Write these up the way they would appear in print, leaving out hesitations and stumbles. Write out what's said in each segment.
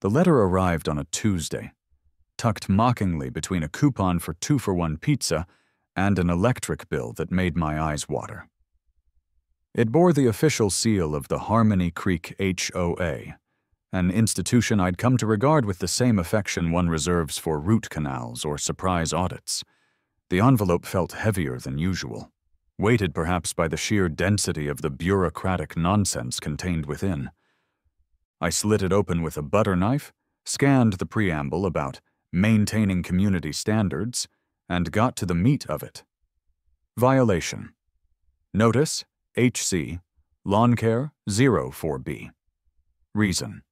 The letter arrived on a Tuesday, tucked mockingly between a coupon for 2-for-1 pizza and an electric bill that made my eyes water. It bore the official seal of the Harmony Creek HOA, an institution I'd come to regard with the same affection one reserves for root canals or surprise audits. The envelope felt heavier than usual, weighted perhaps by the sheer density of the bureaucratic nonsense contained within. I slit it open with a butter knife, scanned the preamble about maintaining community standards, and got to the meat of it. Violation. Notice, HC, Lawn Care 04B. Reason.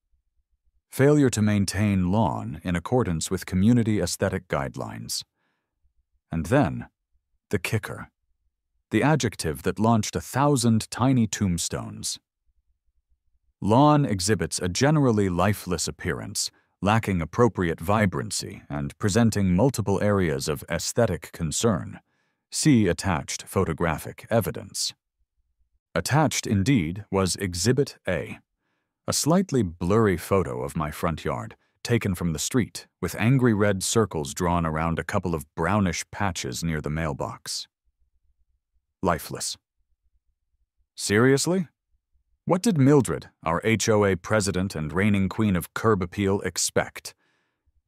Failure to maintain lawn in accordance with community aesthetic guidelines. And then, the kicker. The adjective that launched 1,000 tiny tombstones. Lawn exhibits a generally lifeless appearance, lacking appropriate vibrancy and presenting multiple areas of aesthetic concern. See attached photographic evidence. Attached, indeed, was Exhibit A, a slightly blurry photo of my front yard, taken from the street, with angry red circles drawn around a couple of brownish patches near the mailbox. Lifeless. Seriously? What did Mildred, our HOA president and reigning queen of curb appeal, expect?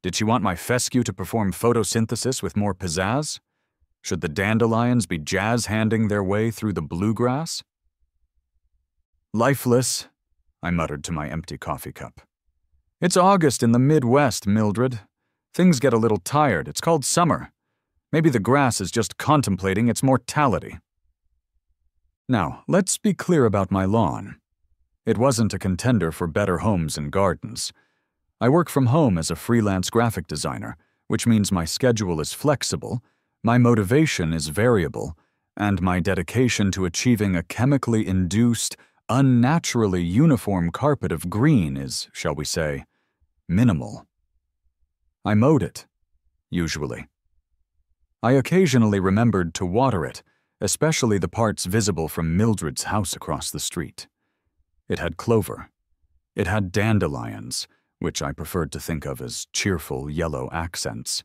Did she want my fescue to perform photosynthesis with more pizzazz? Should the dandelions be jazz-handing their way through the bluegrass? Lifeless, I muttered to my empty coffee cup. It's August in the Midwest, Mildred. Things get a little tired. It's called summer. Maybe the grass is just contemplating its mortality. Now, let's be clear about my lawn. It wasn't a contender for better homes and gardens. I work from home as a freelance graphic designer, which means my schedule is flexible, my motivation is variable, and my dedication to achieving a chemically induced, unnaturally uniform carpet of green is, shall we say, minimal. I mowed it, usually. I occasionally remembered to water it, especially the parts visible from Mildred's house across the street. It had clover. It had dandelions, which I preferred to think of as cheerful yellow accents.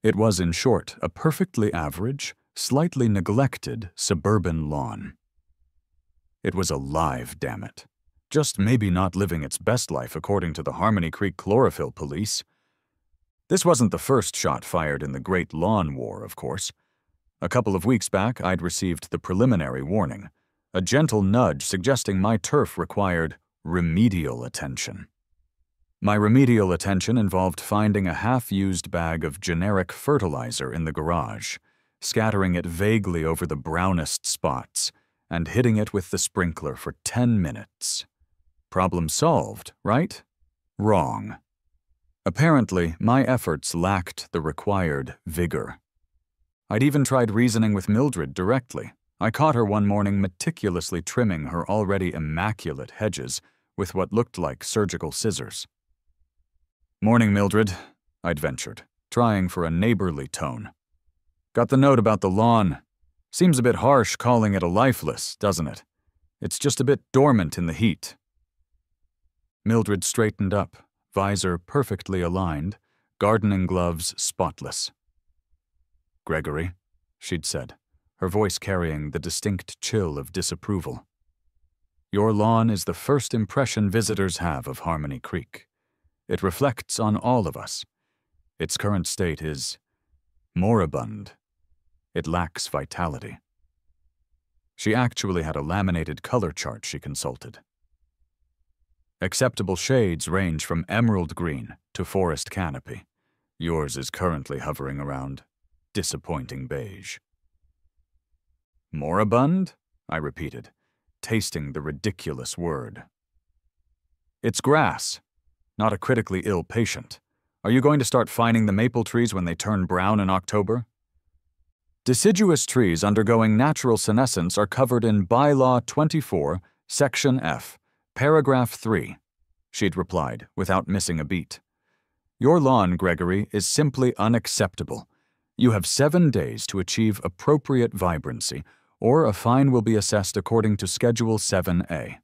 It was, in short, a perfectly average, slightly neglected suburban lawn. It was alive, damn it. Just maybe not living its best life according to the Harmony Creek chlorophyll police. This wasn't the first shot fired in the Great Lawn War, of course. A couple of weeks back, I'd received the preliminary warning, a gentle nudge suggesting my turf required remedial attention. My remedial attention involved finding a half-used bag of generic fertilizer in the garage, scattering it vaguely over the brownest spots, and hitting it with the sprinkler for 10 minutes. Problem solved, right? Wrong. Apparently, my efforts lacked the required vigor. I'd even tried reasoning with Mildred directly. I caught her one morning meticulously trimming her already immaculate hedges with what looked like surgical scissors. "Morning, Mildred," I'd ventured, trying for a neighborly tone. "Got the note about the lawn. Seems a bit harsh calling it a lifeless, doesn't it? It's just a bit dormant in the heat." Mildred straightened up, visor perfectly aligned, gardening gloves spotless. "Gregory," she'd said, her voice carrying the distinct chill of disapproval. "Your lawn is the first impression visitors have of Harmony Creek. It reflects on all of us. Its current state is moribund. It lacks vitality." She actually had a laminated color chart she consulted. Acceptable shades range from emerald green to forest canopy. Yours is currently hovering around disappointing beige. "Moribund?" I repeated, tasting the ridiculous word. "It's grass, not a critically ill patient. Are you going to start fining the maple trees when they turn brown in October?" "Deciduous trees undergoing natural senescence are covered in Bylaw 24, Section F, Paragraph 3, she'd replied, without missing a beat. "Your lawn, Gregory, is simply unacceptable. You have 7 days to achieve appropriate vibrancy, or a fine will be assessed according to Schedule 7A.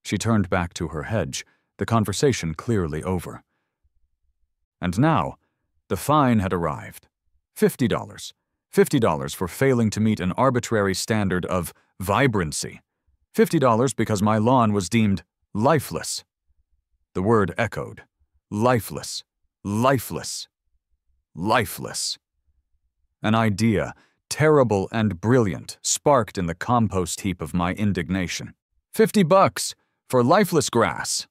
She turned back to her hedge, the conversation clearly over. And now, the fine had arrived. $50. $50 for failing to meet an arbitrary standard of vibrancy. $50 because my lawn was deemed lifeless. The word echoed. Lifeless. Lifeless. Lifeless. An idea, terrible and brilliant, sparked in the compost heap of my indignation. $50 for lifeless grass.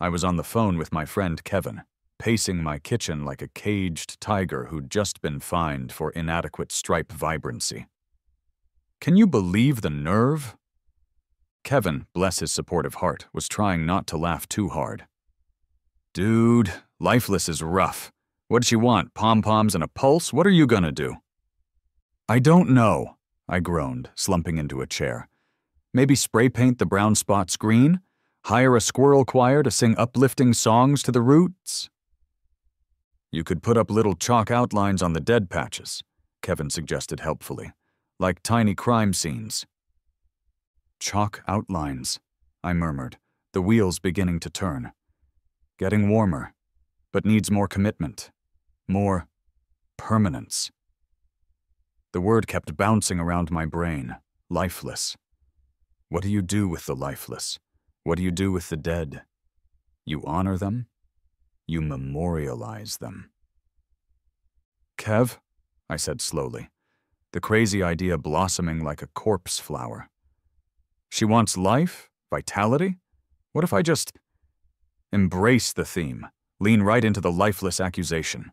I was on the phone with my friend Kevin, pacing my kitchen like a caged tiger who'd just been fined for inadequate stripe vibrancy. Can you believe the nerve? Kevin, bless his supportive heart, was trying not to laugh too hard. Dude, lifeless is rough. What'd she want, pom-poms and a pulse? What are you gonna do? I don't know, I groaned, slumping into a chair. Maybe spray paint the brown spots green? Hire a squirrel choir to sing uplifting songs to the roots? You could put up little chalk outlines on the dead patches, Kevin suggested helpfully, like tiny crime scenes. Chalk outlines, I murmured, the wheels beginning to turn. Getting warmer, but needs more commitment, more permanence. The word kept bouncing around my brain, lifeless. What do you do with the lifeless? What do you do with the dead? You honor them? You memorialize them. Kev, I said slowly, the crazy idea blossoming like a corpse flower. She wants life? Vitality? What if I just embrace the theme, lean right into the lifeless accusation?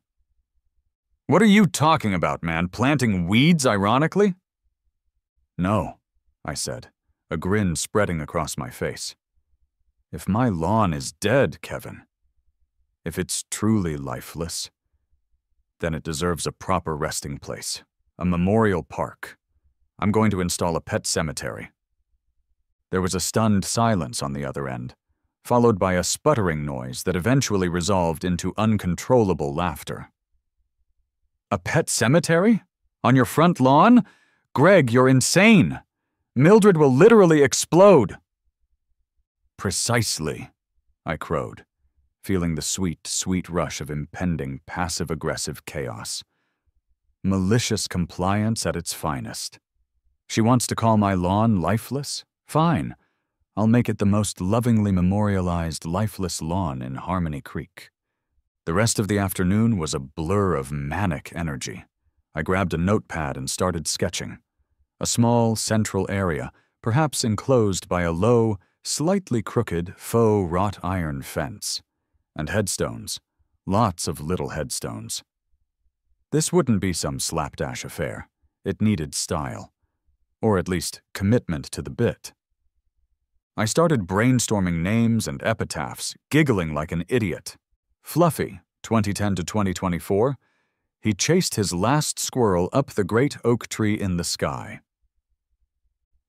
What are you talking about, man? Planting weeds, ironically? No, I said, a grin spreading across my face. If my lawn is dead, Kevin, if it's truly lifeless, then it deserves a proper resting place, a memorial park. I'm going to install a pet cemetery. There was a stunned silence on the other end, followed by a sputtering noise that eventually resolved into uncontrollable laughter. A pet cemetery? On your front lawn? Greg, you're insane! Mildred will literally explode! Precisely, I crowed, feeling the sweet, sweet rush of impending passive-aggressive chaos. Malicious compliance at its finest. She wants to call my lawn lifeless? Fine. I'll make it the most lovingly memorialized lifeless lawn in Harmony Creek. The rest of the afternoon was a blur of manic energy. I grabbed a notepad and started sketching. A small, central area, perhaps enclosed by a low, slightly crooked, faux wrought iron fence. And headstones. Lots of little headstones. This wouldn't be some slapdash affair. It needed style. Or at least commitment to the bit. I started brainstorming names and epitaphs, giggling like an idiot. Fluffy, 2010 to 2024, he chased his last squirrel up the great oak tree in the sky.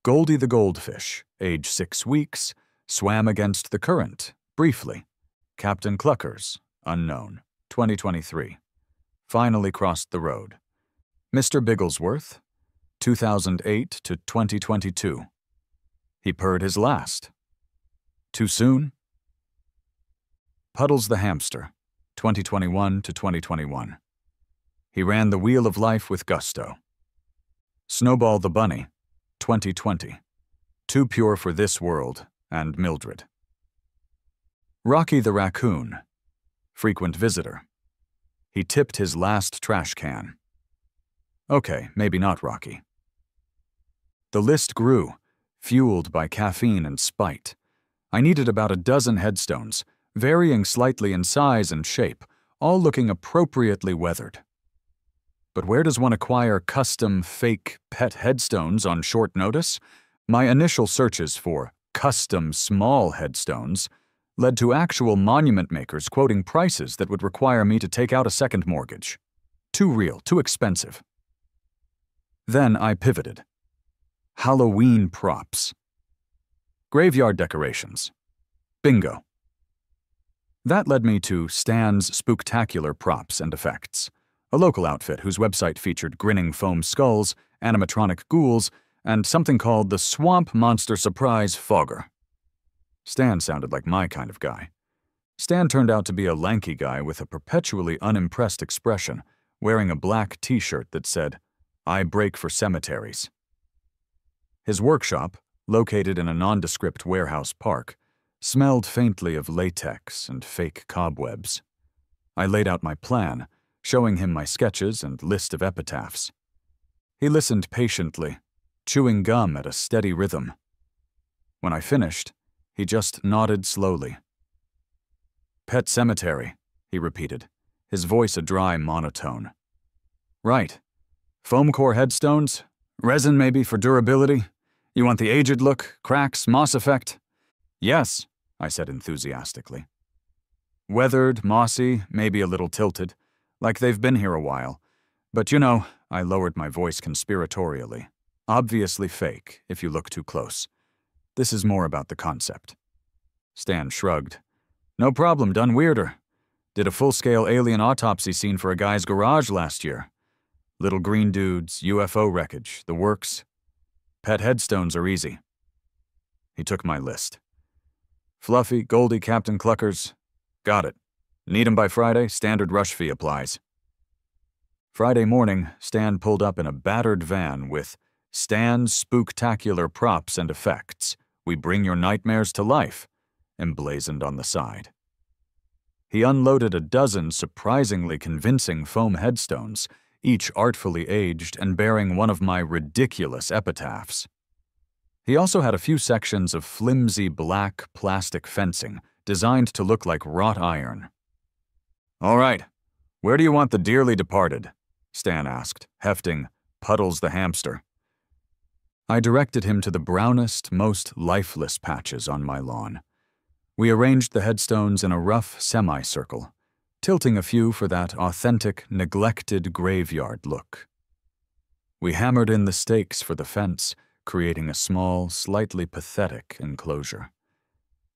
Goldie the goldfish, age 6 weeks, swam against the current, briefly. Captain Cluckers, unknown, 2023. Finally crossed the road. Mr. Bigglesworth, 2008 to 2022. He purred his last. Too soon? Puddles the hamster, 2021 to 2021. He ran the wheel of life with gusto. Snowball the bunny, 2020. Too pure for this world and Mildred. Rocky the raccoon, frequent visitor. He tipped his last trash can. Okay, maybe not Rocky. The list grew, fueled by caffeine and spite. I needed about a dozen headstones, varying slightly in size and shape, all looking appropriately weathered. But where does one acquire custom, fake pet headstones on short notice? My initial searches for custom small headstones led to actual monument makers quoting prices that would require me to take out a second mortgage. Too real, too expensive. Then I pivoted. Halloween props. Graveyard decorations. Bingo. That led me to Stan's Spooktacular Props and Effects, a local outfit whose website featured grinning foam skulls, animatronic ghouls, and something called the Swamp Monster Surprise Fogger. Stan sounded like my kind of guy. Stan turned out to be a lanky guy with a perpetually unimpressed expression, wearing a black t-shirt that said, "I break for cemeteries." His workshop, located in a nondescript warehouse park, smelled faintly of latex and fake cobwebs. I laid out my plan, showing him my sketches and list of epitaphs. He listened patiently, chewing gum at a steady rhythm. When I finished, he just nodded slowly. "Pet cemetery," he repeated, his voice a dry monotone. "Right. Foam core headstones? Resin maybe for durability? You want the aged look, cracks, moss effect?" "Yes," I said enthusiastically. "Weathered, mossy, maybe a little tilted, like they've been here a while. But you know," I lowered my voice conspiratorially, "obviously fake if you look too close. This is more about the concept." Stan shrugged. "No problem, done weirder. Did a full-scale alien autopsy scene for a guy's garage last year. Little green dudes, UFO wreckage, the works. Pet headstones are easy." He took my list. "Fluffy, Goldie, Captain Cluckers. Got it. Need 'em by Friday, standard rush fee applies." Friday morning, Stan pulled up in a battered van with "Stan's Spooktacular Props and Effects. We bring your nightmares to life," emblazoned on the side. He unloaded a dozen surprisingly convincing foam headstones, each artfully aged and bearing one of my ridiculous epitaphs. He also had a few sections of flimsy black plastic fencing designed to look like wrought iron. "All right, where do you want the dearly departed?" Stan asked, hefting Puddles the hamster. I directed him to the brownest, most lifeless patches on my lawn. We arranged the headstones in a rough semicircle, tilting a few for that authentic, neglected graveyard look. We hammered in the stakes for the fence, creating a small, slightly pathetic enclosure.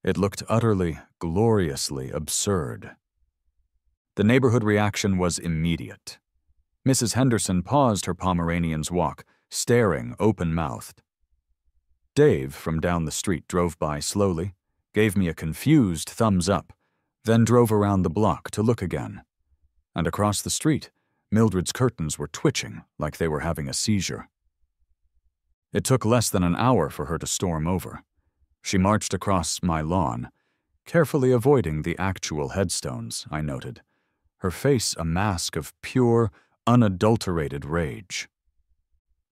It looked utterly, gloriously absurd. The neighborhood reaction was immediate. Mrs. Henderson paused her Pomeranian's walk, staring open-mouthed. Dave, from down the street, drove by slowly, gave me a confused thumbs up, then drove around the block to look again. And across the street, Mildred's curtains were twitching like they were having a seizure. It took less than an hour for her to storm over. She marched across my lawn, carefully avoiding the actual headstones, I noted, her face a mask of pure, unadulterated rage.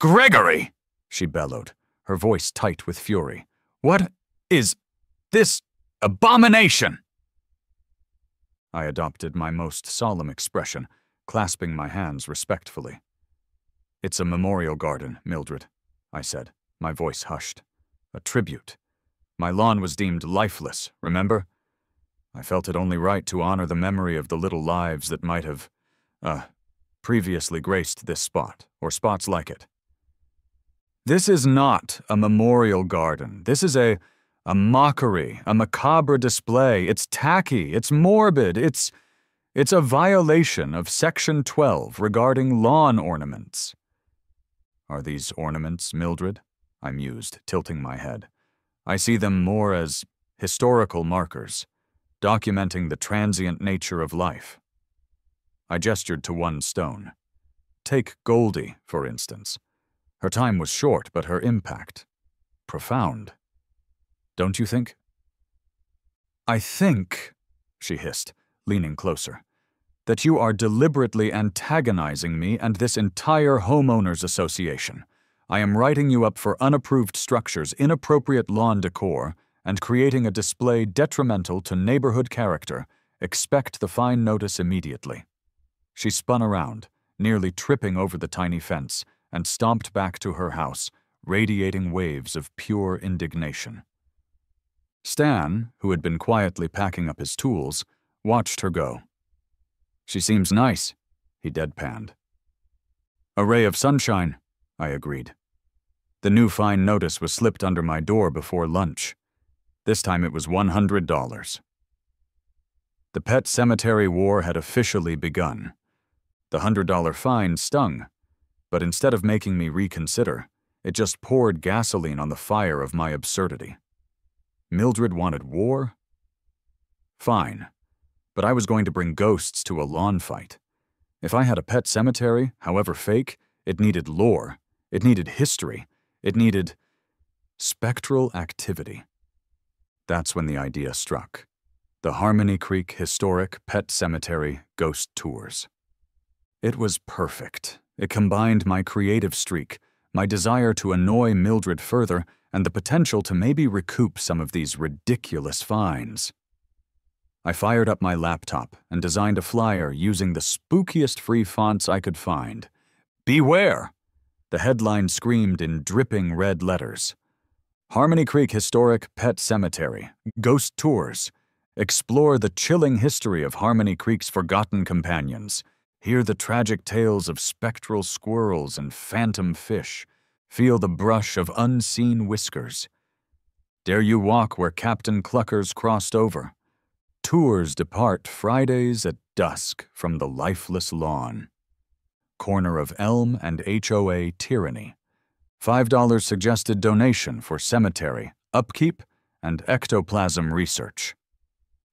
"Gregory!" she bellowed, her voice tight with fury. "What is this abomination?" I adopted my most solemn expression, clasping my hands respectfully. "It's a memorial garden, Mildred," I said, my voice hushed. "A tribute. My lawn was deemed lifeless, remember? I felt it only right to honor the memory of the little lives that might have, previously graced this spot, or spots like it." "This is not a memorial garden. This is a mockery, a macabre display. It's tacky, it's morbid, it's a violation of Section 12 regarding lawn ornaments." "Are these ornaments, Mildred?" I mused, tilting my head. "I see them more as historical markers, documenting the transient nature of life." I gestured to one stone. Take Goldie, for instance. Her time was short, but her impact profound. Don't you think? "I think," she hissed, leaning closer, "that you are deliberately antagonizing me and this entire homeowners association. I am writing you up for unapproved structures, inappropriate lawn decor, and creating a display detrimental to neighborhood character. Expect the fine notice immediately." She spun around, nearly tripping over the tiny fence, and stomped back to her house, radiating waves of pure indignation. Stan, who had been quietly packing up his tools, watched her go. "She seems nice," he deadpanned. "A ray of sunshine," I agreed. The new fine notice was slipped under my door before lunch. This time it was $100. The pet cemetery war had officially begun. The $100 fine stung, but instead of making me reconsider, it just poured gasoline on the fire of my absurdity. Mildred wanted war? Fine, but I was going to bring ghosts to a lawn fight. If I had a pet cemetery, however fake, it needed lore, it needed history, it needed spectral activity. That's when the idea struck. The Harmony Creek Historic Pet Cemetery Ghost Tours. It was perfect. It combined my creative streak, my desire to annoy Mildred further, and the potential to maybe recoup some of these ridiculous fines. I fired up my laptop and designed a flyer using the spookiest free fonts I could find. Beware! The headline screamed in dripping red letters. Harmony Creek Historic Pet Cemetery. Ghost Tours. Explore the chilling history of Harmony Creek's forgotten companions. Hear the tragic tales of spectral squirrels and phantom fish. Feel the brush of unseen whiskers. Dare you walk where Captain Cluckers crossed over? Tours depart Fridays at dusk from the lifeless lawn. Corner of Elm and HOA Tyranny. $5 suggested donation for cemetery, upkeep, and ectoplasm research.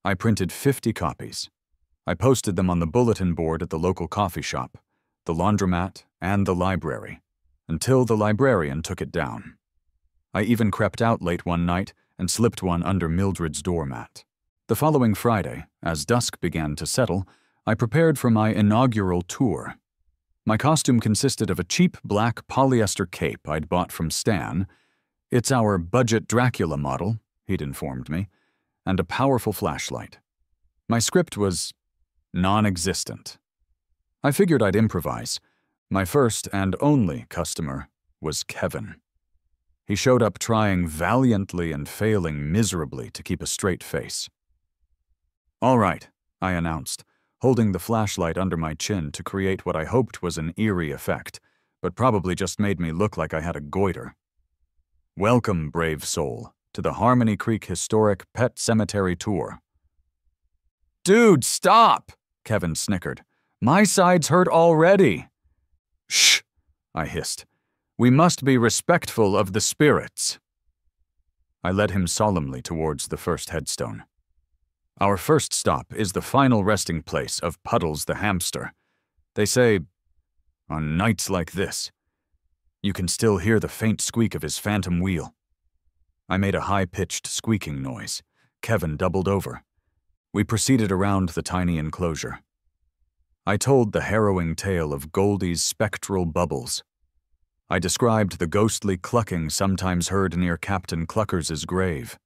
I printed 50 copies. I posted them on the bulletin board at the local coffee shop, the laundromat, and the library, until the librarian took it down. I even crept out late one night and slipped one under Mildred's doormat. The following Friday, as dusk began to settle, I prepared for my inaugural tour. My costume consisted of a cheap black polyester cape I'd bought from Stan. It's our budget Dracula model, he'd informed me, and a powerful flashlight. My script was non-existent. I figured I'd improvise. My first and only customer was Kevin. He showed up trying valiantly and failing miserably to keep a straight face. "All right," I announced, holding the flashlight under my chin to create what I hoped was an eerie effect, but probably just made me look like I had a goiter. "Welcome, brave soul, to the Harmony Creek Historic Pet Cemetery Tour." "Dude, stop!" Kevin snickered. "My sides hurt already." "Shh," I hissed. "We must be respectful of the spirits." I led him solemnly towards the first headstone. Our first stop is the final resting place of Puddles the hamster. They say, on nights like this, you can still hear the faint squeak of his phantom wheel. I made a high-pitched squeaking noise. Kevin doubled over. We proceeded around the tiny enclosure. I told the harrowing tale of Goldie's spectral bubbles. I described the ghostly clucking sometimes heard near Captain Cluckers's grave.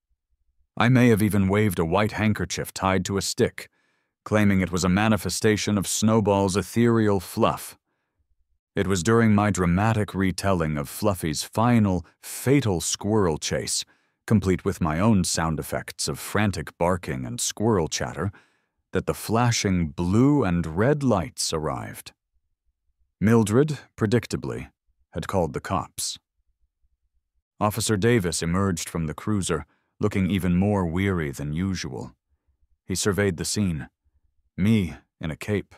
I may have even waved a white handkerchief tied to a stick, claiming it was a manifestation of Snowball's ethereal fluff. It was during my dramatic retelling of Fluffy's final, fatal squirrel chase, complete with my own sound effects of frantic barking and squirrel chatter, that the flashing blue and red lights arrived. Mildred, predictably, had called the cops. Officer Davis emerged from the cruiser, looking even more weary than usual. He surveyed the scene. Me in a cape.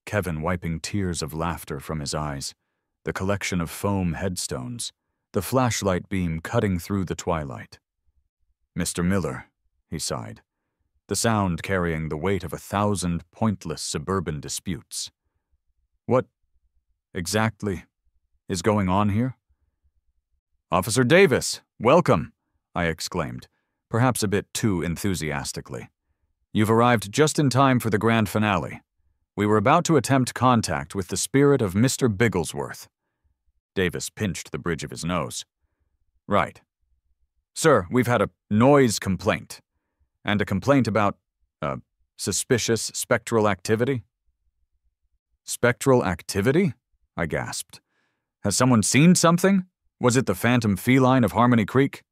Kevin wiping tears of laughter from his eyes. The collection of foam headstones. The flashlight beam cutting through the twilight. "Mr. Miller," he sighed, the sound carrying the weight of 1,000 pointless suburban disputes. "What exactly is going on here?" "Officer Davis, welcome," I exclaimed, perhaps a bit too enthusiastically. "You've arrived just in time for the grand finale. We were about to attempt contact with the spirit of Mr. Bigglesworth." Davis pinched the bridge of his nose. "Right. Sir, we've had a noise complaint, and a complaint about, suspicious spectral activity." "Spectral activity?" I gasped. "Has someone seen something? Was it the phantom feline of Harmony Creek?"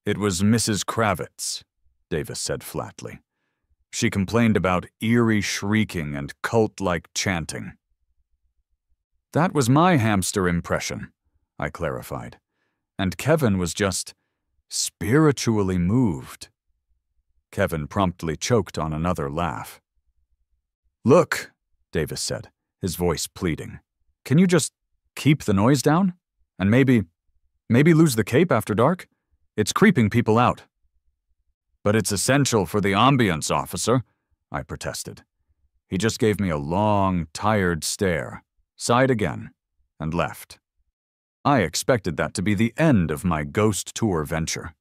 "It was Mrs. Kravitz," Davis said flatly. "She complained about eerie shrieking and cult-like chanting." "That was my hamster impression," I clarified. "And Kevin was just spiritually moved." Kevin promptly choked on another laugh. "Look," Davis said, his voice pleading. "Can you just keep the noise down? And maybe lose the cape after dark? It's creeping people out." But it's essential for the ambience, officer, I protested. He just gave me a long, tired stare, sighed again, and left. I expected that to be the end of my ghost tour venture.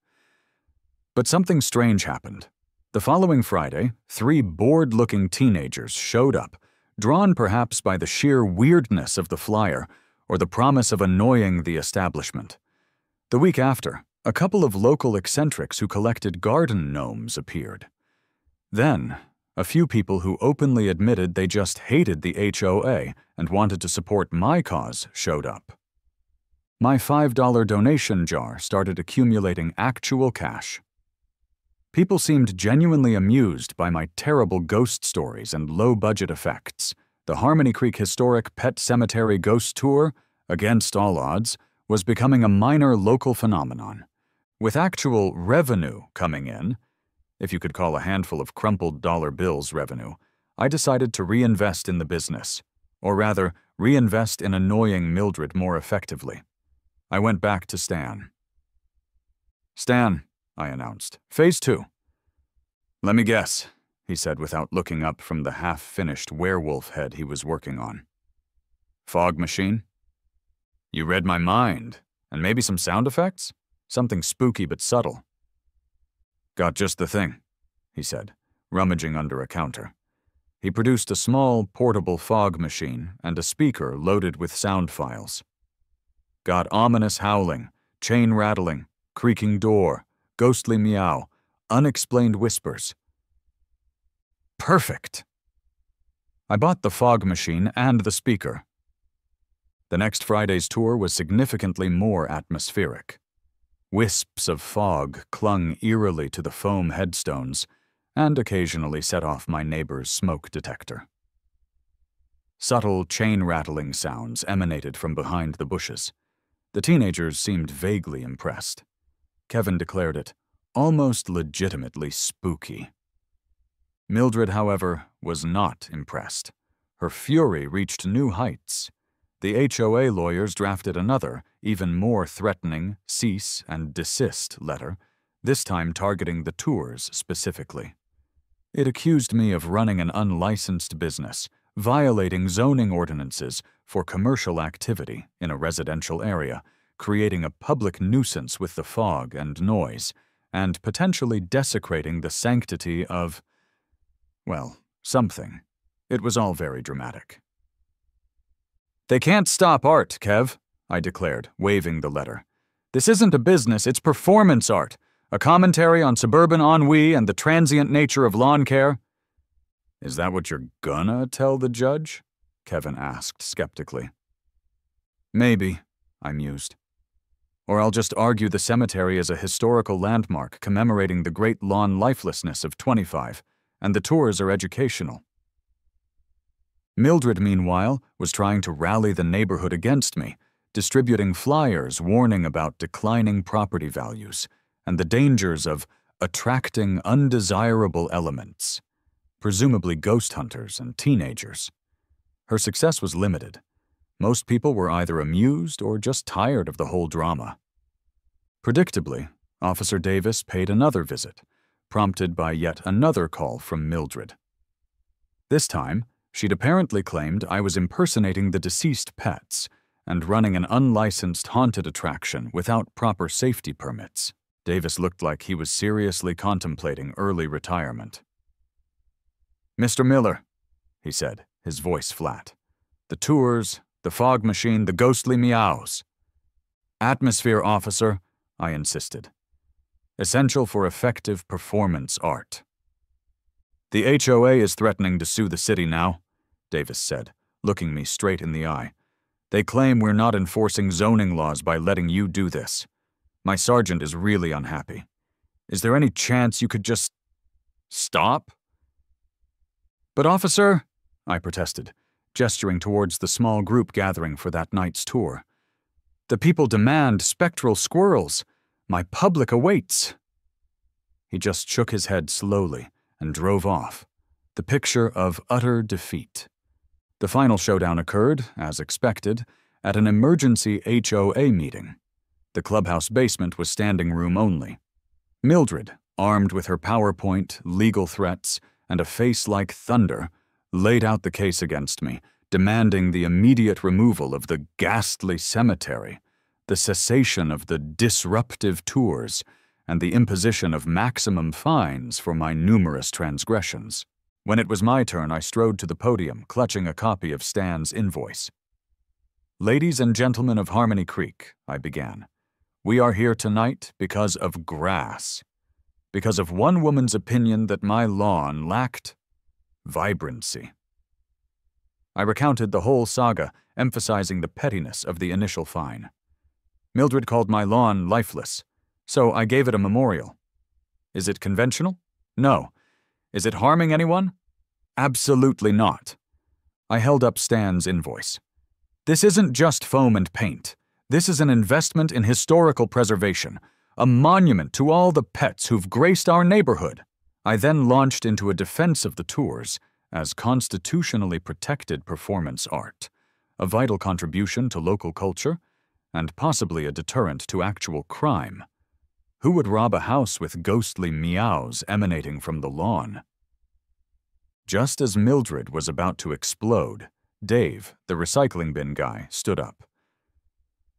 But something strange happened. The following Friday, 3 bored-looking teenagers showed up, drawn perhaps by the sheer weirdness of the flyer or the promise of annoying the establishment. The week after, a couple of local eccentrics who collected garden gnomes appeared. Then, a few people who openly admitted they just hated the HOA and wanted to support my cause showed up. My $5 donation jar started accumulating actual cash. People seemed genuinely amused by my terrible ghost stories and low-budget effects. The Harmony Creek Historic Pet Cemetery Ghost Tour, against all odds, was becoming a minor local phenomenon. With actual revenue coming in, if you could call a handful of crumpled dollar bills revenue, I decided to reinvest in the business, or rather, reinvest in annoying Mildred more effectively. I went back to Stan. "Stan," I announced, "Phase 2. "Let me guess," he said without looking up from the half-finished werewolf head he was working on. "Fog machine? You read my mind, and maybe some sound effects? Something spooky but subtle." "Got just the thing," he said, rummaging under a counter. He produced a small, portable fog machine and a speaker loaded with sound files. "Got ominous howling, chain rattling, creaking door, ghostly meow, unexplained whispers." Perfect! I bought the fog machine and the speaker. The next Friday's tour was significantly more atmospheric. Wisps of fog clung eerily to the foam headstones and occasionally set off my neighbor's smoke detector. Subtle chain-rattling sounds emanated from behind the bushes. The teenagers seemed vaguely impressed. Kevin declared it almost legitimately spooky. Mildred, however, was not impressed. Her fury reached new heights. The HOA lawyers drafted another, even more threatening cease and desist letter, this time targeting the tours specifically. It accused me of running an unlicensed business, violating zoning ordinances for commercial activity in a residential area, creating a public nuisance with the fog and noise, and potentially desecrating the sanctity of, well, something. It was all very dramatic. "They can't stop art, Kev," I declared, waving the letter. "This isn't a business, it's performance art, a commentary on suburban ennui and the transient nature of lawn care." "Is that what you're gonna tell the judge?" Kevin asked skeptically. "Maybe," I mused. "Or I'll just argue the cemetery is a historical landmark commemorating the great lawn lifelessness of 25, and the tours are educational." Mildred, meanwhile, was trying to rally the neighborhood against me, distributing flyers warning about declining property values and the dangers of attracting undesirable elements, presumably ghost hunters and teenagers. Her success was limited. Most people were either amused or just tired of the whole drama. Predictably, Officer Davis paid another visit, prompted by yet another call from Mildred. This time, she'd apparently claimed I was impersonating the deceased pets and running an unlicensed haunted attraction without proper safety permits. Davis looked like he was seriously contemplating early retirement. "Mr. Miller," he said, his voice flat. "The tours, the fog machine, the ghostly meows." "Atmosphere, officer," I insisted. "Essential for effective performance art." "The HOA is threatening to sue the city now," Davis said, looking me straight in the eye. "They claim we're not enforcing zoning laws by letting you do this. My sergeant is really unhappy. Is there any chance you could just stop?" "But officer," I protested, gesturing towards the small group gathering for that night's tour. "The people demand spectral squirrels. My public awaits." He just shook his head slowly and drove off, the picture of utter defeat. The final showdown occurred, as expected, at an emergency HOA meeting. The clubhouse basement was standing room only. Mildred, armed with her PowerPoint, legal threats, and a face like thunder, laid out the case against me, demanding the immediate removal of the ghastly cemetery, the cessation of the disruptive tours, and the imposition of maximum fines for my numerous transgressions. When it was my turn, I strode to the podium, clutching a copy of Stan's invoice. "Ladies and gentlemen of Harmony Creek," I began, "we are here tonight because of grass. Because of one woman's opinion that my lawn lacked vibrancy." I recounted the whole saga, emphasizing the pettiness of the initial fine. Mildred called my lawn lifeless, so I gave it a memorial. Is it conventional? No. Is it harming anyone? Absolutely not. I held up Stan's invoice. This isn't just foam and paint. This is an investment in historical preservation, a monument to all the pets who've graced our neighborhood. I then launched into a defense of the tours as constitutionally protected performance art, a vital contribution to local culture, and possibly a deterrent to actual crime. Who would rob a house with ghostly meows emanating from the lawn? Just as Mildred was about to explode, Dave, the recycling bin guy, stood up.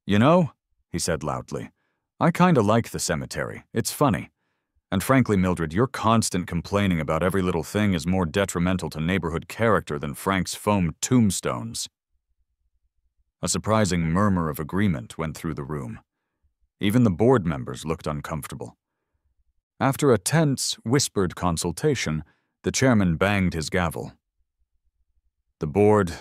"You know," he said loudly, "I kinda like the cemetery. It's funny. And frankly, Mildred, your constant complaining about every little thing is more detrimental to neighborhood character than Frank's foam tombstones." A surprising murmur of agreement went through the room. Even the board members looked uncomfortable. After a tense, whispered consultation, the chairman banged his gavel. "The board,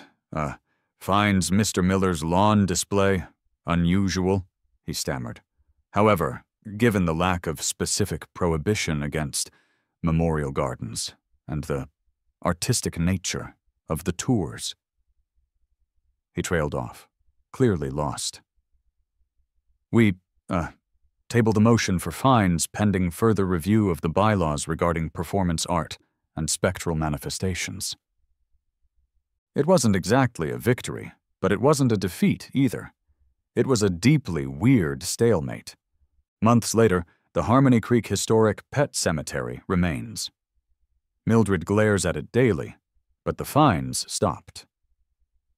finds Mr. Miller's lawn display unusual," he stammered. "However, given the lack of specific prohibition against memorial gardens and the artistic nature of the tours." He trailed off, clearly lost. "We, tabled a motion for fines pending further review of the bylaws regarding performance art and spectral manifestations." It wasn't exactly a victory, but it wasn't a defeat either. It was a deeply weird stalemate. Months later, the Harmony Creek Historic Pet Cemetery remains. Mildred glares at it daily, but the fines stopped.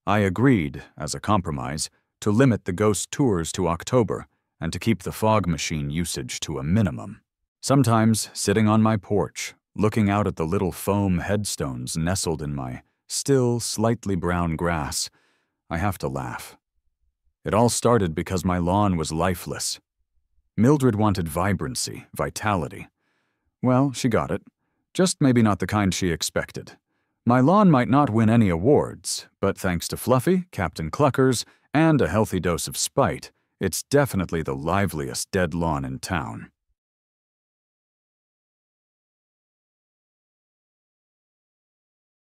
I agreed, as a compromise, to limit the ghost tours to October and to keep the fog machine usage to a minimum. Sometimes, sitting on my porch, looking out at the little foam headstones nestled in my still slightly brown grass, I have to laugh. It all started because my lawn was lifeless. Mildred wanted vibrancy, vitality. Well, she got it. Just maybe not the kind she expected. My lawn might not win any awards, but thanks to Fluffy, Captain Cluckers, and a healthy dose of spite, it's definitely the liveliest dead lawn in town.